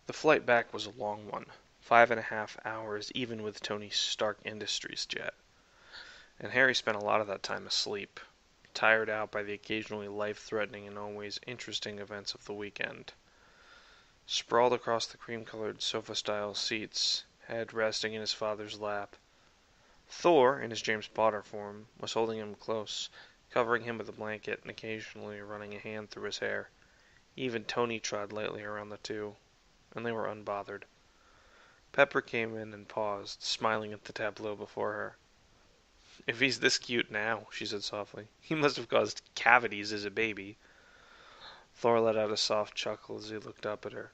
The flight back was a long one, 5.5 hours even with Tony Stark Industries jet, and Harry spent a lot of that time asleep, tired out by the occasionally life-threatening and always interesting events of the weekend. Sprawled across the cream-colored sofa-style seats, head resting in his father's lap, Thor, in his James Potter form, was holding him close, covering him with a blanket and occasionally running a hand through his hair. Even Tony trod lightly around the two, and they were unbothered. Pepper came in and paused, smiling at the tableau before her. "If he's this cute now," she said softly, "he must have caused cavities as a baby." Thor let out a soft chuckle as he looked up at her.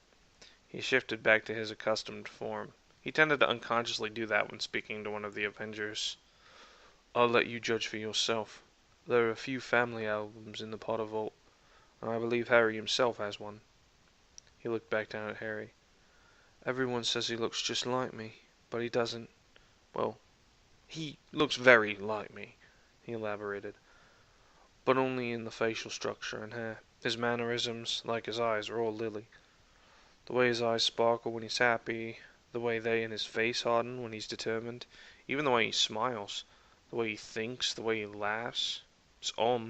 He shifted back to his accustomed form. He tended to unconsciously do that when speaking to one of the Avengers. "I'll let you judge for yourself. There are a few family albums in the Potter vault, and I believe Harry himself has one." He looked back down at Harry. "Everyone says he looks just like me, but he doesn't. Well, he looks very like me," he elaborated, "but only in the facial structure and hair. His mannerisms, like his eyes, are all Lily. The way his eyes sparkle when he's happy, the way they in his face harden when he's determined, even the way he smiles, the way he thinks, the way he laughs. It's all,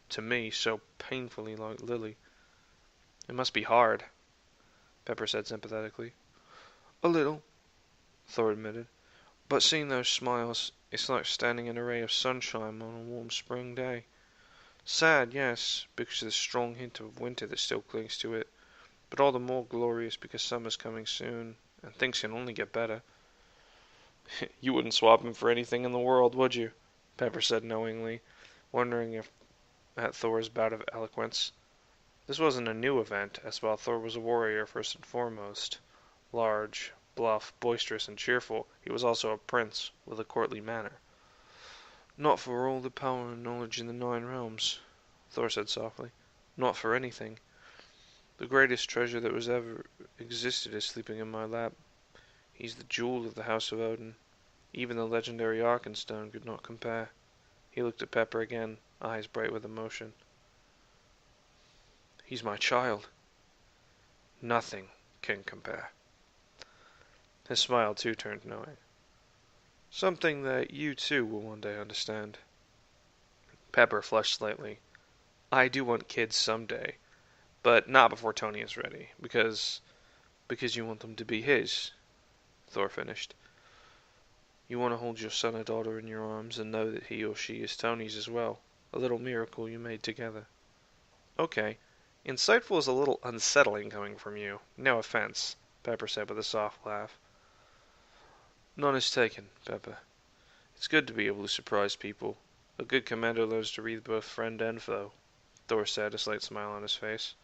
to me, so painfully like Lily." "It must be hard," Pepper said sympathetically. "A little," Thor admitted. "But seeing those smiles, it's like standing in a ray of sunshine on a warm spring day. Sad, yes, because of the strong hint of winter that still clings to it, but all the more glorious because summer's coming soon, and things can only get better." "You wouldn't swap him for anything in the world, would you?" Pepper said knowingly, wondering if at Thor's bout of eloquence. This wasn't a new event, as while Thor was a warrior first and foremost, large, bluff, boisterous, and cheerful, he was also a prince with a courtly manner. "Not for all the power and knowledge in the Nine Realms," Thor said softly. "Not for anything. The greatest treasure that was ever existed is sleeping in my lap. He's the jewel of the House of Odin. Even the legendary Arkenstone could not compare." He looked at Pepper again, eyes bright with emotion. "He's my child. Nothing can compare." His smile too turned knowing. "Something that you too will one day understand." Pepper flushed slightly. "I do want kids someday, but not before Tony is ready, because you want them to be his," Thor finished. "You want to hold your son or daughter in your arms and know that he or she is Tony's as well. A little miracle you made together." "Okay. Insightful is a little unsettling coming from you. No offense," Pepper said with a soft laugh. "None is taken, Pepper. It's good to be able to surprise people. A good commander learns to read both friend and foe," Thor said, a slight smile on his face.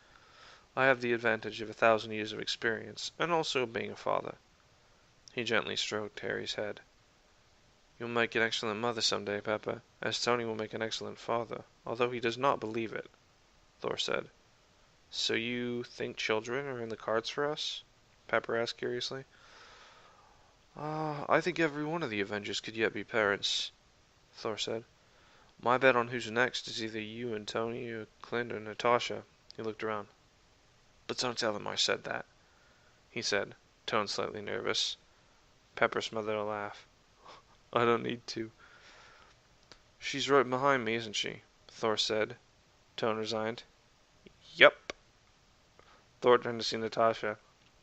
"I have the advantage of 1,000 years of experience, and also being a father." He gently stroked Harry's head. "You'll make an excellent mother someday, Pepper, as Tony will make an excellent father, although he does not believe it," Thor said. "So you think children are in the cards for us?" Pepper asked curiously. "I think every one of the Avengers could yet be parents," Thor said. "My bet on who's next is either you and Tony or Clint or Natasha." He looked around. "But don't tell them I said that," he said, tone slightly nervous. Pepper smothered a laugh. "I don't need to." "She's right behind me, isn't she?" Thor said, tone resigned. "Yup." Thor turned to see Natasha,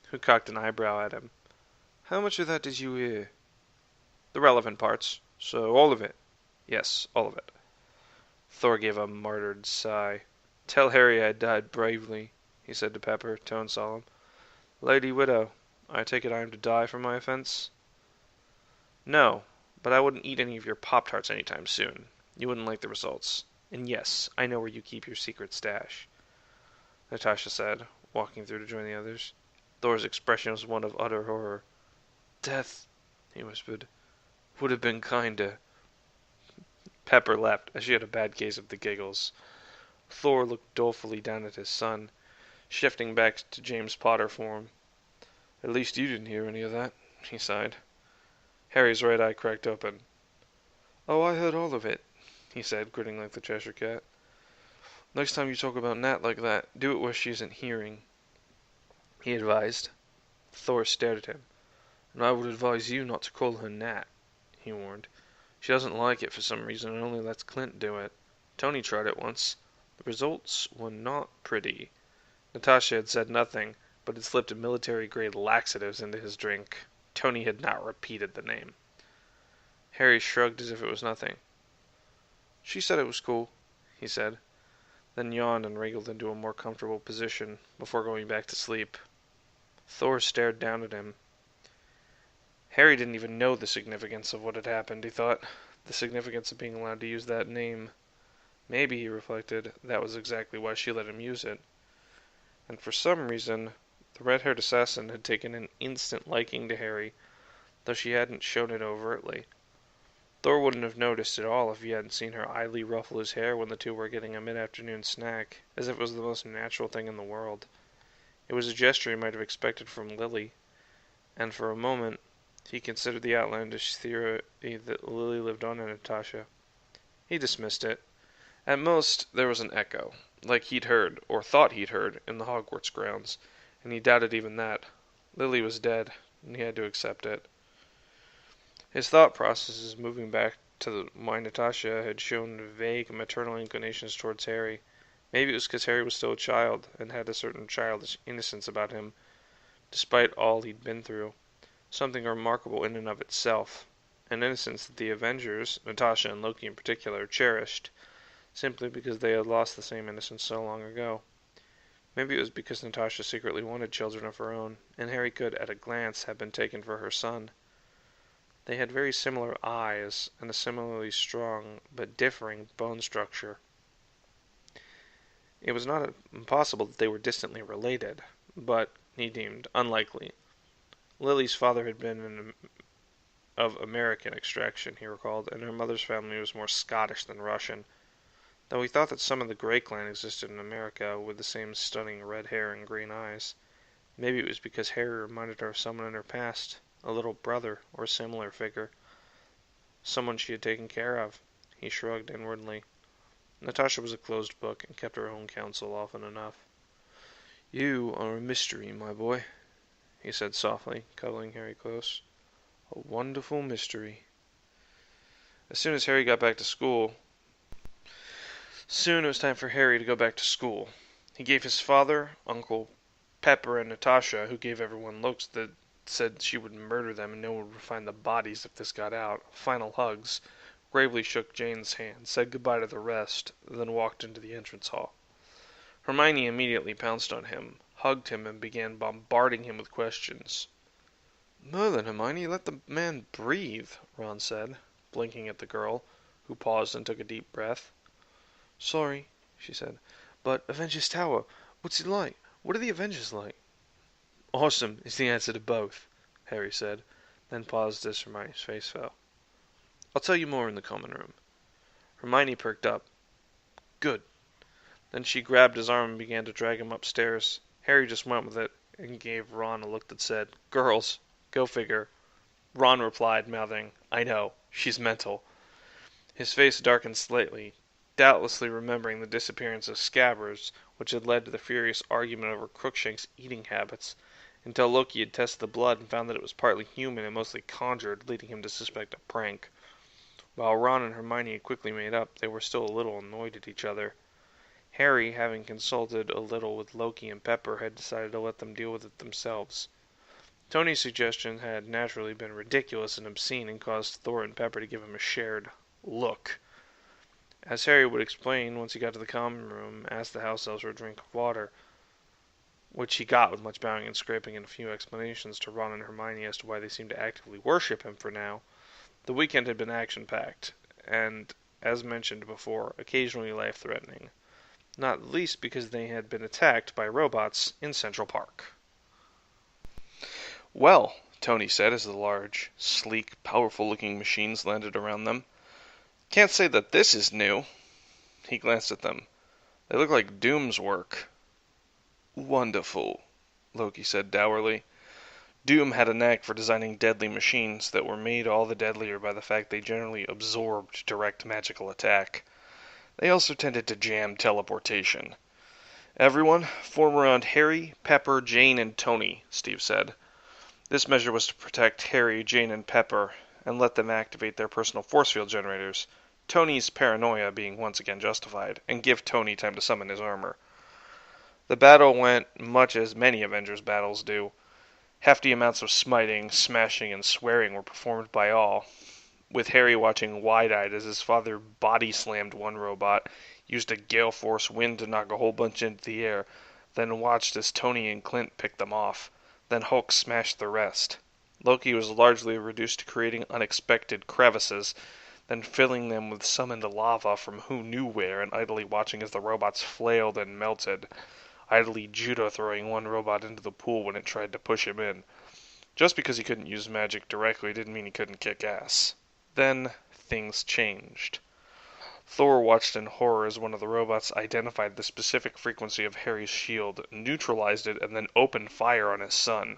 who cocked an eyebrow at him. "How much of that did you hear?" "The relevant parts. So all of it." "Yes, all of it." Thor gave a martyred sigh. "Tell Harry I died bravely," he said to Pepper, tone solemn. "Lady Widow, I take it I am to die for my offense?" "No, but I wouldn't eat any of your Pop-Tarts anytime soon. You wouldn't like the results. And yes, I know where you keep your secret stash," Natasha said, walking through to join the others. Thor's expression was one of utter horror. "Death," he whispered, "would have been kinder." Pepper laughed, as she had a bad case of the giggles. Thor looked dolefully down at his son, shifting back to James Potter form. "At least you didn't hear any of that," he sighed. Harry's right eye cracked open. "Oh, I heard all of it," he said, grinning like the Cheshire Cat. "Next time you talk about Nat like that, do it where she isn't hearing," he advised. Thor stared at him. "And I would advise you not to call her Nat," he warned. "She doesn't like it for some reason and only lets Clint do it. Tony tried it once. The results were not pretty." Natasha had said nothing, but had slipped military-grade laxatives into his drink. Tony had not repeated the name. Harry shrugged as if it was nothing. "She said it was cool," he said, then yawned and wriggled into a more comfortable position before going back to sleep. Thor stared down at him. Harry didn't even know the significance of what had happened, he thought. The significance of being allowed to use that name. Maybe, he reflected, that was exactly why she let him use it. And for some reason, the red-haired assassin had taken an instant liking to Harry, though she hadn't shown it overtly. Thor wouldn't have noticed at all if he hadn't seen her idly ruffle his hair when the two were getting a mid-afternoon snack, as if it was the most natural thing in the world. It was a gesture he might have expected from Lily, and for a moment he considered the outlandish theory that Lily lived on in Natasha. He dismissed it. At most, there was an echo, like he'd heard, or thought he'd heard, in the Hogwarts grounds, and he doubted even that. Lily was dead, and he had to accept it. His thought processes moving back to why Natasha had shown vague maternal inclinations towards Harry. Maybe it was because Harry was still a child, and had a certain childish innocence about him, despite all he'd been through. Something remarkable in and of itself. An innocence that the Avengers, Natasha and Loki in particular, cherished, simply because they had lost the same innocence so long ago. Maybe it was because Natasha secretly wanted children of her own, and Harry could, at a glance, have been taken for her son. They had very similar eyes, and a similarly strong, but differing, bone structure. It was not impossible that they were distantly related, but, he deemed, unlikely. Lily's father had been of American extraction, he recalled, and her mother's family was more Scottish than Russian, though he thought that some of the Grey clan existed in America with the same stunning red hair and green eyes. Maybe it was because Harry reminded her of someone in her past, a little brother or a similar figure, someone she had taken care of. He shrugged inwardly. Natasha was a closed book and kept her own counsel often enough. "You are a mystery, my boy," he said softly, cuddling Harry close. "A wonderful mystery." Soon it was time for Harry to go back to school. He gave his father, Uncle Pepper, and Natasha, who gave everyone looks that said she would murder them and no one would find the bodies if this got out, final hugs, gravely shook Jane's hand, said goodbye to the rest, then walked into the entrance hall. Hermione immediately pounced on him, hugged him, and began bombarding him with questions. "Merlin, Hermione, let the man breathe," Ron said, blinking at the girl, who paused and took a deep breath. "Sorry," she said, "but Avengers Tower, what's it like? What are the Avengers like?" "Awesome is the answer to both," Harry said, then paused as Hermione's face fell. "I'll tell you more in the common room." Hermione perked up. "Good." Then she grabbed his arm and began to drag him upstairs. Harry just went with it and gave Ron a look that said, "Girls, go figure." Ron replied, mouthing, "I know, she's mental." His face darkened slightly, doubtlessly remembering the disappearance of Scabbers, which had led to the furious argument over Crookshank's eating habits, until Loki had tested the blood and found that it was partly human and mostly conjured, leading him to suspect a prank. While Ron and Hermione had quickly made up, they were still a little annoyed at each other. Harry, having consulted a little with Loki and Pepper, had decided to let them deal with it themselves. Tony's suggestion had naturally been ridiculous and obscene and caused Thor and Pepper to give him a shared look. As Harry would explain once he got to the common room, asked the house elves for a drink of water, which he got with much bowing and scraping and a few explanations to Ron and Hermione as to why they seemed to actively worship him for now. The weekend had been action-packed, and, as mentioned before, occasionally life-threatening, not least because they had been attacked by robots in Central Park. "Well," Tony said as the large, sleek, powerful-looking machines landed around them, "can't say that this is new." He glanced at them. "They look like Doom's work." "Wonderful," Loki said dourly. Doom had a knack for designing deadly machines that were made all the deadlier by the fact they generally absorbed direct magical attack. They also tended to jam teleportation. "Everyone, form around Harry, Pepper, Jane, and Tony," Steve said. This measure was to protect Harry, Jane, and Pepper, and let them activate their personal force field generators, Tony's paranoia being once again justified, and give Tony time to summon his armor. The battle went much as many Avengers battles do. Hefty amounts of smiting, smashing, and swearing were performed by all, with Harry watching wide-eyed as his father body-slammed one robot, used a gale-force wind to knock a whole bunch into the air, then watched as Tony and Clint picked them off. Then Hulk smashed the rest. Loki was largely reduced to creating unexpected crevices, then filling them with summoned lava from who knew where, and idly watching as the robots flailed and melted, idly judo-throwing one robot into the pool when it tried to push him in. Just because he couldn't use magic directly didn't mean he couldn't kick ass. Then, things changed. Thor watched in horror as one of the robots identified the specific frequency of Harry's shield, neutralized it, and then opened fire on his son.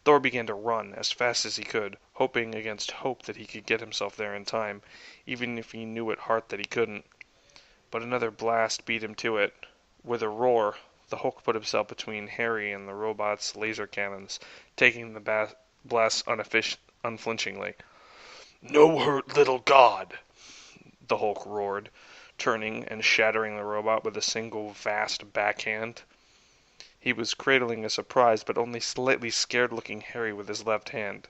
Thor began to run as fast as he could, hoping against hope that he could get himself there in time, even if he knew at heart that he couldn't. But another blast beat him to it. With a roar, the Hulk put himself between Harry and the robot's laser cannons, taking the blast unflinchingly. "No hurt, little god!" the Hulk roared, turning and shattering the robot with a single vast backhand. He was cradling a surprised but only slightly scared-looking Harry with his left hand.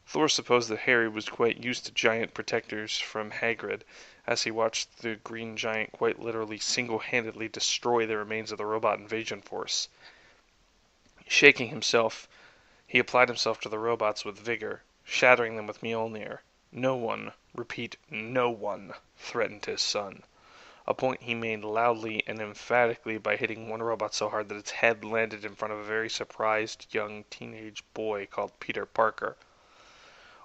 Thor supposed that Harry was quite used to giant protectors from Hagrid, as he watched the green giant quite literally single-handedly destroy the remains of the robot invasion force. Shaking himself, he applied himself to the robots with vigor, shattering them with Mjolnir. No one, repeat, no one, threatened his son, a point he made loudly and emphatically by hitting one robot so hard that its head landed in front of a very surprised young teenage boy called Peter Parker.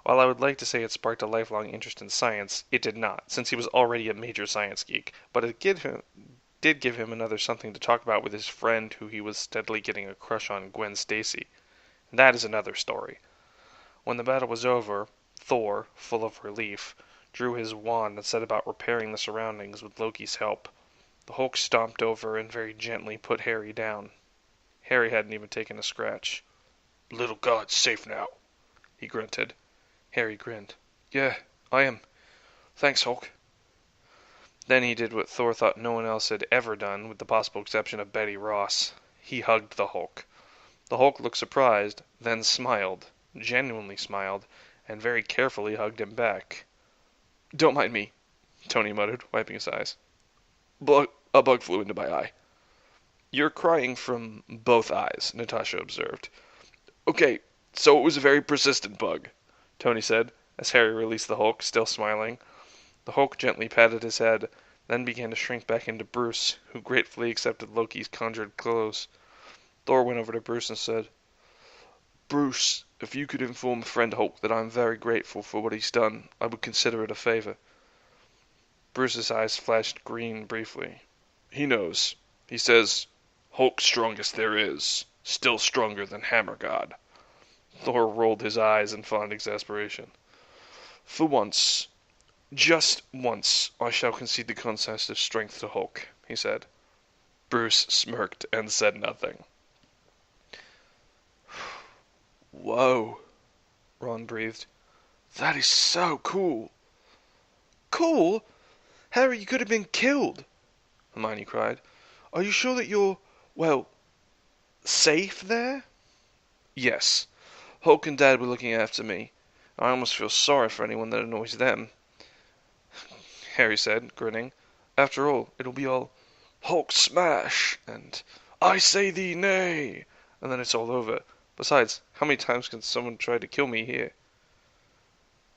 While I would like to say it sparked a lifelong interest in science, it did not, since he was already a major science geek, but it did give him another something to talk about with his friend who he was steadily getting a crush on, Gwen Stacy. And that is another story. When the battle was over, Thor, full of relief, drew his wand and set about repairing the surroundings with Loki's help. The Hulk stomped over and very gently put Harry down. Harry hadn't even taken a scratch. "Little god's safe now," he grunted. Harry grinned. "Yeah, I am. Thanks, Hulk." Then he did what Thor thought no one else had ever done, with the possible exception of Betty Ross. He hugged the Hulk. The Hulk looked surprised, then smiled, genuinely smiled, and very carefully hugged him back. "Don't mind me," Tony muttered, wiping his eyes. "A bug flew into my eye." "You're crying from both eyes," Natasha observed. "Okay, so it was a very persistent bug," Tony said, as Harry released the Hulk, still smiling. The Hulk gently patted his head, then began to shrink back into Bruce, who gratefully accepted Loki's conjured clothes. Thor went over to Bruce and said, "Bruce, if you could inform friend Hulk that I am very grateful for what he's done, I would consider it a favor." Bruce's eyes flashed green briefly. "He knows. He says, Hulk strongest there is, still stronger than Hammer God." Thor rolled his eyes in fond exasperation. "For once, just once, I shall concede the contest of strength to Hulk," he said. Bruce smirked and said nothing. "Whoa," Ron breathed. "That is so cool." "Cool? Harry, you could have been killed," Hermione cried. "Are you sure that you're, well, safe there?" "Yes. Hulk and Dad were looking after me. I almost feel sorry for anyone that annoys them," Harry said, grinning. "After all, it'll be all Hulk smash and I say thee nay, and then it's all over. Besides, how many times can someone try to kill me here?"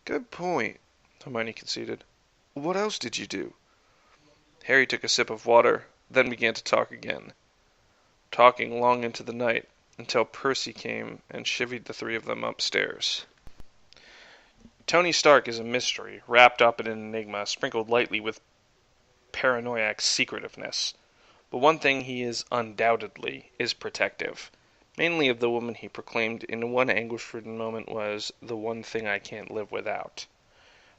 "Good point," Hermione conceded. "What else did you do?" Harry took a sip of water, then began to talk again, talking long into the night, until Percy came and chivied the three of them upstairs. Tony Stark is a mystery, wrapped up in an enigma, sprinkled lightly with paranoiac secretiveness. But one thing he is undoubtedly is protective. Mainly of the woman he proclaimed in one anguish-ridden moment was the one thing I can't live without.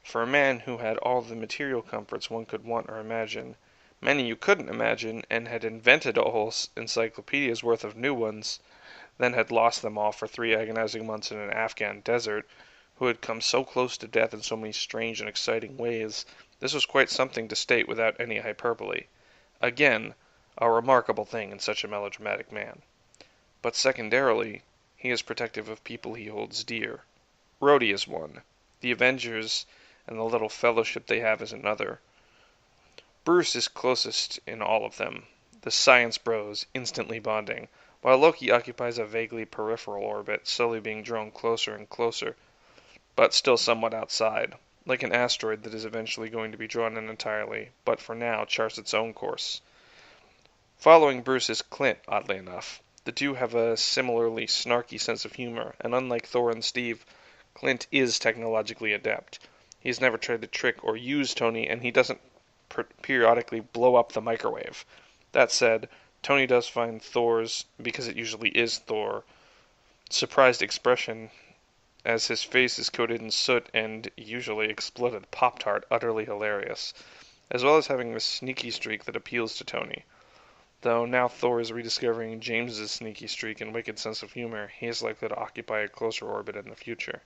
For a man who had all the material comforts one could want or imagine, many you couldn't imagine, and had invented a whole encyclopedia's worth of new ones, then had lost them all for 3 agonizing months in an Afghan desert, who had come so close to death in so many strange and exciting ways, this was quite something to state without any hyperbole. Again, a remarkable thing in such a melodramatic man. But secondarily, he is protective of people he holds dear. Rhodey is one. The Avengers and the little fellowship they have is another. Bruce is closest in all of them, the science bros instantly bonding, while Loki occupies a vaguely peripheral orbit, slowly being drawn closer and closer, but still somewhat outside, like an asteroid that is eventually going to be drawn in entirely, but for now charts its own course. Following Bruce is Clint, oddly enough. The two have a similarly snarky sense of humor, and unlike Thor and Steve, Clint is technologically adept. He's never tried to trick or use Tony, and he doesn't periodically blow up the microwave. That said, Tony does find Thor's, because it usually is Thor, surprised expression as his face is coated in soot and usually exploded Pop-Tart utterly hilarious, as well as having a sneaky streak that appeals to Tony. Though now Thor is rediscovering James's sneaky streak and wicked sense of humor, he is likely to occupy a closer orbit in the future.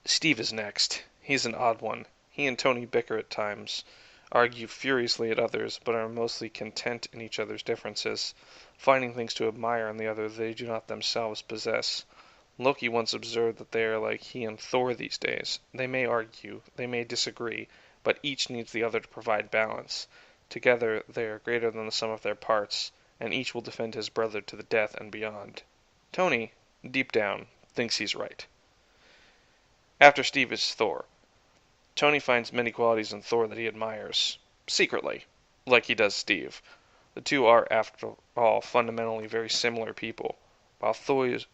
Steve is next. He's an odd one. He and Tony bicker at times, argue furiously at others, but are mostly content in each other's differences, finding things to admire in the other they do not themselves possess. Loki once observed that they are like he and Thor these days. They may argue, they may disagree, but each needs the other to provide balance. Together they are greater than the sum of their parts, and each will defend his brother to the death and beyond. Tony, deep down, thinks he's right. After Steve is Thor. Tony finds many qualities in Thor that he admires, secretly, like he does Steve. The two are, after all, fundamentally very similar people. While Thor's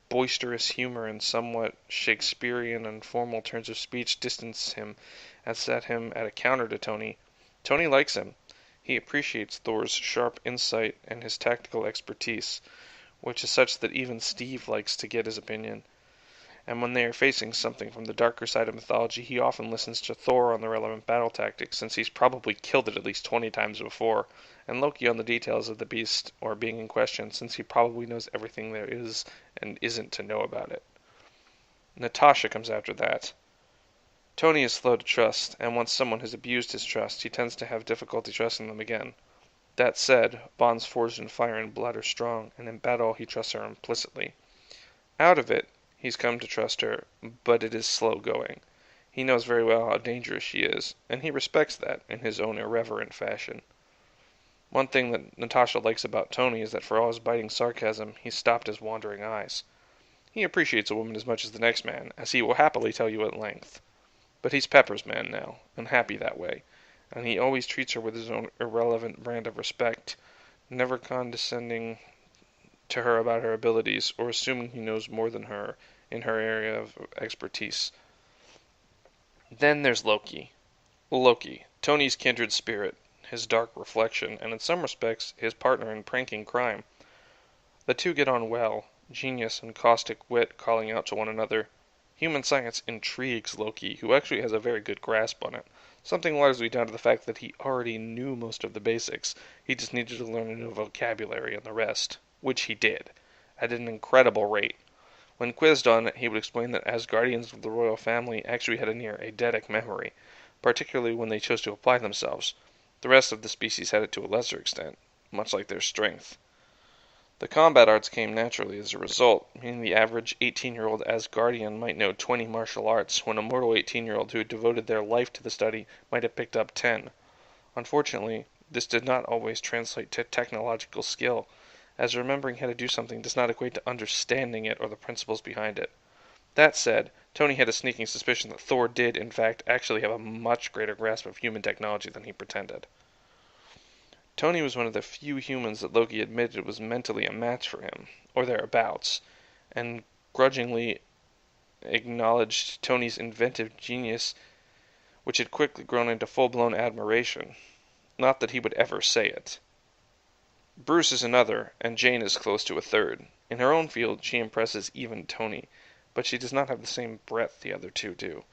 boisterous humor and somewhat Shakespearean and formal turns of speech distance him and set him at a counter to Tony, Tony likes him. He appreciates Thor's sharp insight and his tactical expertise, which is such that even Steve likes to get his opinion. And when they are facing something from the darker side of mythology, he often listens to Thor on the relevant battle tactics, since he's probably killed it at least 20 times before, and Loki on the details of the beast or being in question, since he probably knows everything there is and isn't to know about it. Natasha comes after that. Tony is slow to trust, and once someone has abused his trust, he tends to have difficulty trusting them again. That said, bonds forged in fire and blood are strong, and in battle he trusts her implicitly. Out of it, he's come to trust her, but it is slow going. He knows very well how dangerous she is, and he respects that in his own irreverent fashion. One thing that Natasha likes about Tony is that for all his biting sarcasm, he's stopped his wandering eyes. He appreciates a woman as much as the next man, as he will happily tell you at length. But he's Pepper's man now, and happy that way, and he always treats her with his own irrelevant brand of respect, never condescending to her about her abilities, or assuming he knows more than her in her area of expertise. Then there's Loki. Loki, Tony's kindred spirit, his dark reflection, and in some respects his partner in pranking crime. The two get on well, genius and caustic wit calling out to one another. Human science intrigues Loki, who actually has a very good grasp on it, something largely down to the fact that he already knew most of the basics. He just needed to learn a new vocabulary and the rest, which he did, at an incredible rate. When quizzed on it, he would explain that Asgardians of the royal family actually had a near eidetic memory, particularly when they chose to apply themselves. The rest of the species had it to a lesser extent, much like their strength. The combat arts came naturally as a result, meaning the average 18-year-old Asgardian might know 20 martial arts, when a mortal 18-year-old who had devoted their life to the study might have picked up 10. Unfortunately, this did not always translate to technological skill, as remembering how to do something does not equate to understanding it or the principles behind it. That said, Tony had a sneaking suspicion that Thor did, in fact, actually have a much greater grasp of human technology than he pretended. Tony was one of the few humans that Loki admitted was mentally a match for him, or thereabouts, and grudgingly acknowledged Tony's inventive genius, which had quickly grown into full-blown admiration. Not that he would ever say it. Bruce is another, and Jane is close to a third. In her own field, she impresses even Tony, but she does not have the same breadth the other two do,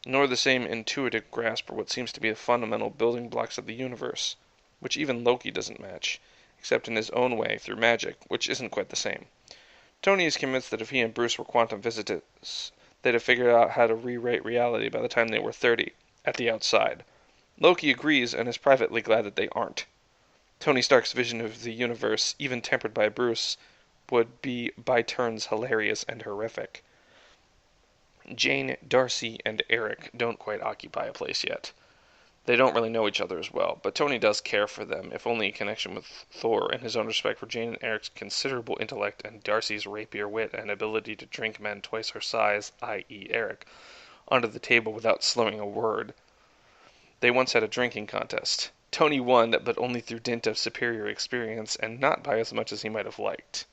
nor the same intuitive grasp for what seems to be the fundamental building blocks of the universe, which even Loki doesn't match, except in his own way, through magic, which isn't quite the same. Tony is convinced that if he and Bruce were quantum physicists, they'd have figured out how to rewrite reality by the time they were 30, at the outside. Loki agrees and is privately glad that they aren't. Tony Stark's vision of the universe, even tempered by Bruce, would be by turns hilarious and horrific. Jane, Darcy, and Eric don't quite occupy a place yet. They don't really know each other as well, but Tony does care for them, if only in connection with Thor and his own respect for Jane and Eric's considerable intellect and Darcy's rapier wit and ability to drink men twice her size, i.e. Eric, onto the table without slurring a word. They once had a drinking contest. Tony won, but only through dint of superior experience, and not by as much as he might have liked.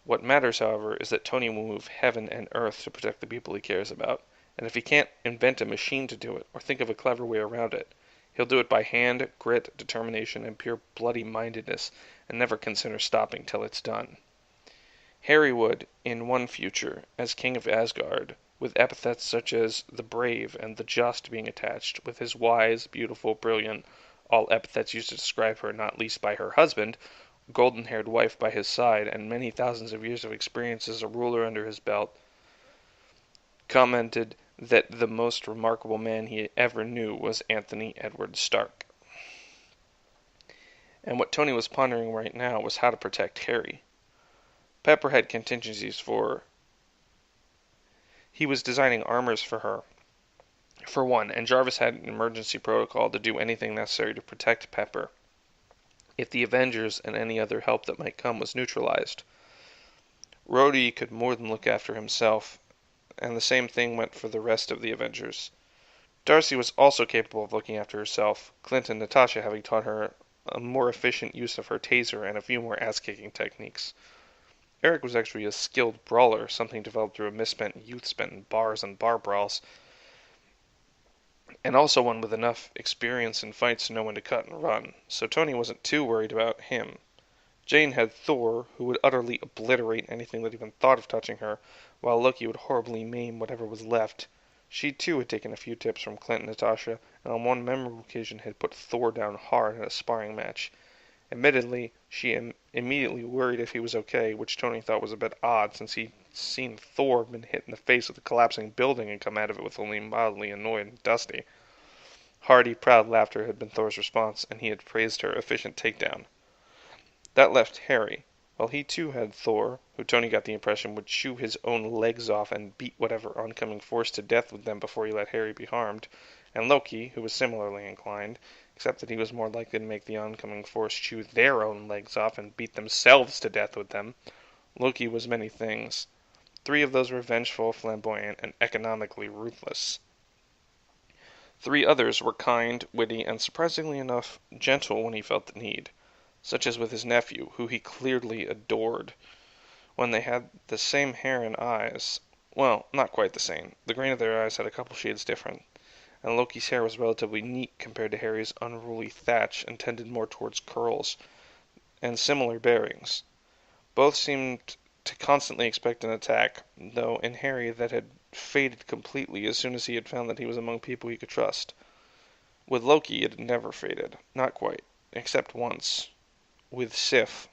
What matters, however, is that Tony will move heaven and earth to protect the people he cares about, and if he can't invent a machine to do it, or think of a clever way around it, he'll do it by hand, grit, determination, and pure bloody-mindedness, and never consider stopping till it's done. Harry would, in one future, as King of Asgard, with epithets such as the brave and the just being attached, with his wise, beautiful, brilliant, all epithets used to describe her not least by her husband, golden-haired wife by his side, and many thousands of years of experience as a ruler under his belt, commented that the most remarkable man he ever knew was Anthony Edward Stark. And what Tony was pondering right now was how to protect Harry. Pepper had contingencies for... He was designing armors for her, for one, and Jarvis had an emergency protocol to do anything necessary to protect Pepper if the Avengers and any other help that might come was neutralized. Rhodey could more than look after himself, and the same thing went for the rest of the Avengers. Darcy was also capable of looking after herself, Clint and Natasha having taught her a more efficient use of her taser and a few more ass-kicking techniques. Eric was actually a skilled brawler, something developed through a misspent youth spent in bars and bar brawls, and also one with enough experience in fights to know when to cut and run, so Tony wasn't too worried about him. Jane had Thor, who would utterly obliterate anything that even thought of touching her, while Loki would horribly maim whatever was left. She too had taken a few tips from Clint and Natasha, and on one memorable occasion had put Thor down hard in a sparring match. Admittedly, she immediately worried if he was okay, which Tony thought was a bit odd since he'd seen Thor been hit in the face with a collapsing building and come out of it with only mildly annoyed and dusty. Hearty, proud laughter had been Thor's response, and he had praised her efficient takedown. That left Harry. Well, he too had Thor, who Tony got the impression would chew his own legs off and beat whatever oncoming force to death with them before he let Harry be harmed, and Loki, who was similarly inclined, except that he was more likely to make the oncoming force chew their own legs off and beat themselves to death with them. Loki was many things. 3 of those were vengeful, flamboyant, and economically ruthless. 3 others were kind, witty, and surprisingly enough, gentle when he felt the need, such as with his nephew, who he clearly adored. When they had the same hair and eyes, well, not quite the same. The grain of their eyes had a couple shades different, and Loki's hair was relatively neat compared to Harry's unruly thatch and tended more towards curls, and similar bearings. Both seemed to constantly expect an attack, though in Harry that had faded completely as soon as he had found that he was among people he could trust. With Loki it had never faded, not quite, except once, with Sif,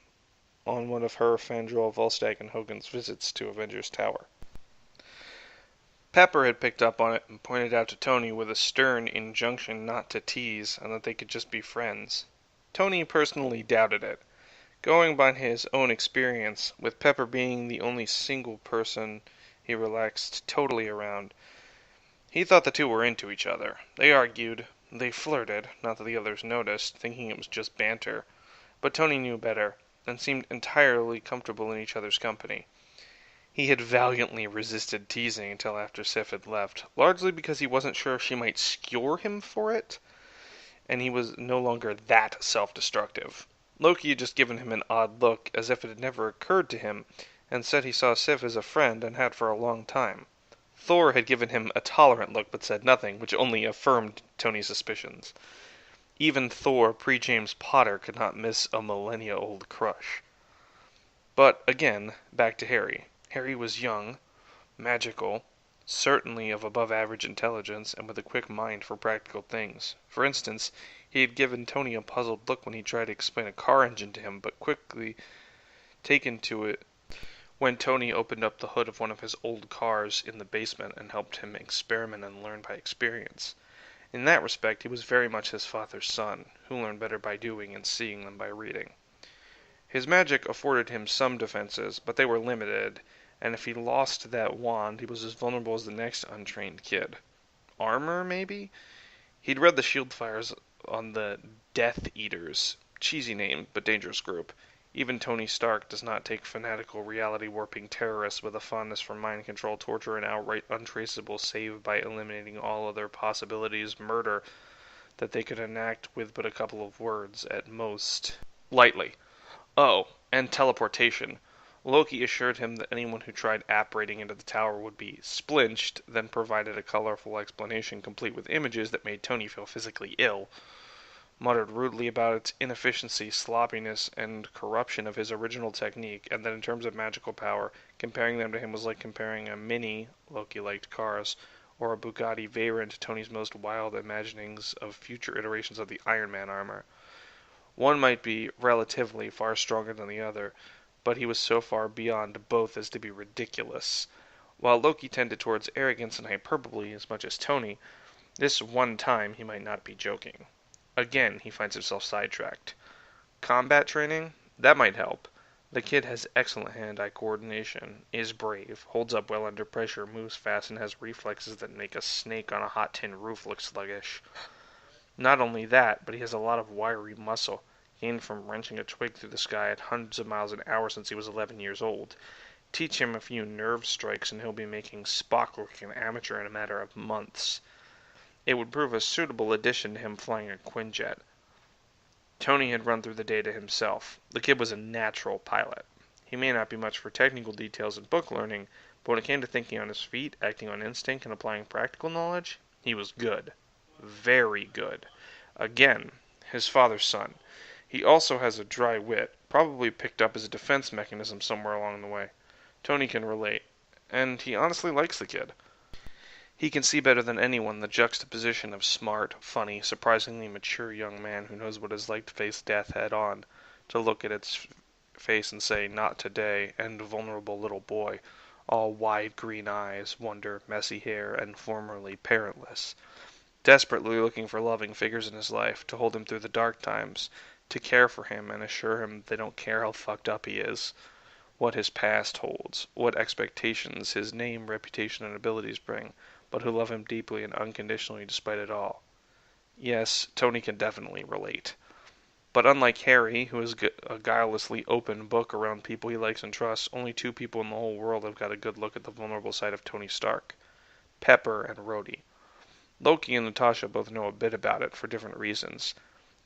on one of her, Fandral, Volstagg, and Hogan's visits to Avengers Tower. Pepper had picked up on it and pointed out to Tony with a stern injunction not to tease and that they could just be friends. Tony personally doubted it, going by his own experience, with Pepper being the only single person he relaxed totally around. He thought the two were into each other. They argued, they flirted, not that the others noticed, thinking it was just banter, but Tony knew better, and seemed entirely comfortable in each other's company. He had valiantly resisted teasing until after Sif had left, largely because he wasn't sure if she might skewer him for it, and he was no longer that self-destructive. Loki had just given him an odd look, as if it had never occurred to him, and said he saw Sif as a friend and had for a long time. Thor had given him a tolerant look but said nothing, which only affirmed Tony's suspicions. Even Thor, pre-James Potter, could not miss a millennia-old crush. But, again, back to Harry. Harry was young, magical, certainly of above-average intelligence, and with a quick mind for practical things. For instance, He had given Tony a puzzled look when he tried to explain a car engine to him, but quickly taken to it when Tony opened up the hood of one of his old cars in the basement and helped him experiment and learn by experience. In that respect, he was very much his father's son, who learned better by doing and seeing than by reading. His magic afforded him some defenses, but they were limited, and if he lost that wand, he was as vulnerable as the next untrained kid. Armor, maybe? He'd read the shield fires on the Death Eaters, cheesy name, but dangerous group. Even Tony Stark does not take fanatical reality-warping terrorists with a fondness for mind control, torture, and outright untraceable save by eliminating all other possibilities, murder, that they could enact with but a couple of words, at most, lightly. Oh, and teleportation. Loki assured him that anyone who tried apparating into the tower would be splinched, then provided a colorful explanation complete with images that made Tony feel physically ill. Muttered rudely about its inefficiency, sloppiness, and corruption of his original technique, and that in terms of magical power, comparing them to him was like comparing a Mini, Loki liked cars, or a Bugatti Veyron to Tony's most wild imaginings of future iterations of the Iron Man armor. One might be relatively far stronger than the other, but he was so far beyond both as to be ridiculous. While Loki tended towards arrogance and hyperbole as much as Tony, this one time he might not be joking. Again, he finds himself sidetracked. Combat training? That might help. The kid has excellent hand-eye coordination, is brave, holds up well under pressure, moves fast, and has reflexes that make a snake on a hot tin roof look sluggish. Not only that, but he has a lot of wiry muscle, gained from wrenching a twig through the sky at hundreds of miles an hour since he was 11 years old. Teach him a few nerve strikes and he'll be making Spock look like an amateur in a matter of months. It would prove a suitable addition to him flying a Quinjet. Tony had run through the data himself. The kid was a natural pilot. He may not be much for technical details and book learning, but when it came to thinking on his feet, acting on instinct, and applying practical knowledge, he was good. Very good. Again, his father's son. He also has a dry wit, probably picked up as a defense mechanism somewhere along the way. Tony can relate, and he honestly likes the kid. He can see better than anyone the juxtaposition of smart, funny, surprisingly mature young man who knows what it's like to face death head on, to look at its face and say, "Not today," and vulnerable little boy, all wide green eyes, wonder, messy hair, and formerly parentless, desperately looking for loving figures in his life, to hold him through the dark times, to care for him and assure him they don't care how fucked up he is, what his past holds, what expectations his name, reputation, and abilities bring, but who love him deeply and unconditionally despite it all. Yes, Tony can definitely relate. But unlike Harry, who is a guilelessly open book around people he likes and trusts, only two people in the whole world have got a good look at the vulnerable side of Tony Stark. Pepper and Rhodey. Loki and Natasha both know a bit about it for different reasons.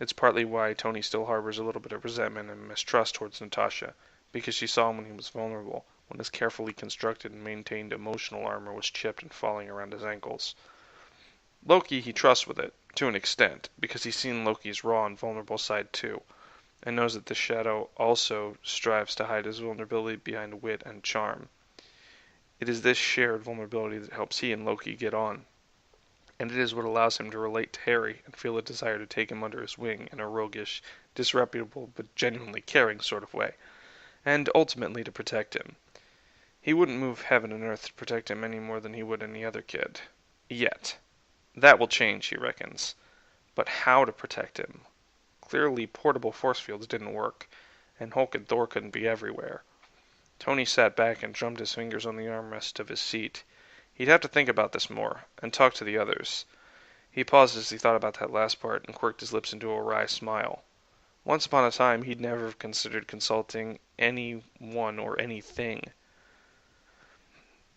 It's partly why Tony still harbors a little bit of resentment and mistrust towards Natasha, because she saw him when he was vulnerable, when his carefully constructed and maintained emotional armor was chipped and falling around his ankles. Loki he trusts with it, to an extent, because he's seen Loki's raw and vulnerable side too, and knows that the Shadow also strives to hide his vulnerability behind wit and charm. It is this shared vulnerability that helps he and Loki get on, and it is what allows him to relate to Harry and feel a desire to take him under his wing in a roguish, disreputable, but genuinely caring sort of way, and ultimately to protect him. He wouldn't move heaven and earth to protect him any more than he would any other kid. Yet. That will change, he reckons. But how to protect him? Clearly portable force fields didn't work, and Hulk and Thor couldn't be everywhere. Tony sat back and drummed his fingers on the armrest of his seat. He'd have to think about this more, and talk to the others. He paused as he thought about that last part and quirked his lips into a wry smile. Once upon a time, he'd never have considered consulting anyone or anything.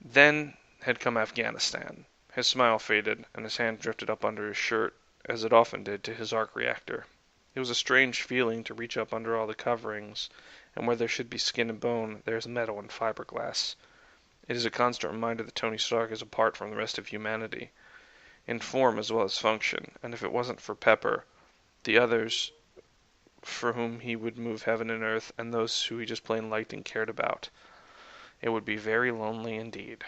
Then had come Afghanistan. His smile faded, and his hand drifted up under his shirt, as it often did, to his arc reactor. It was a strange feeling to reach up under all the coverings, and where there should be skin and bone, there is metal and fiberglass. It is a constant reminder that Tony Stark is apart from the rest of humanity, in form as well as function, and if it wasn't for Pepper, the others for whom he would move heaven and earth, and those who he just plain liked and cared about, it would be very lonely indeed.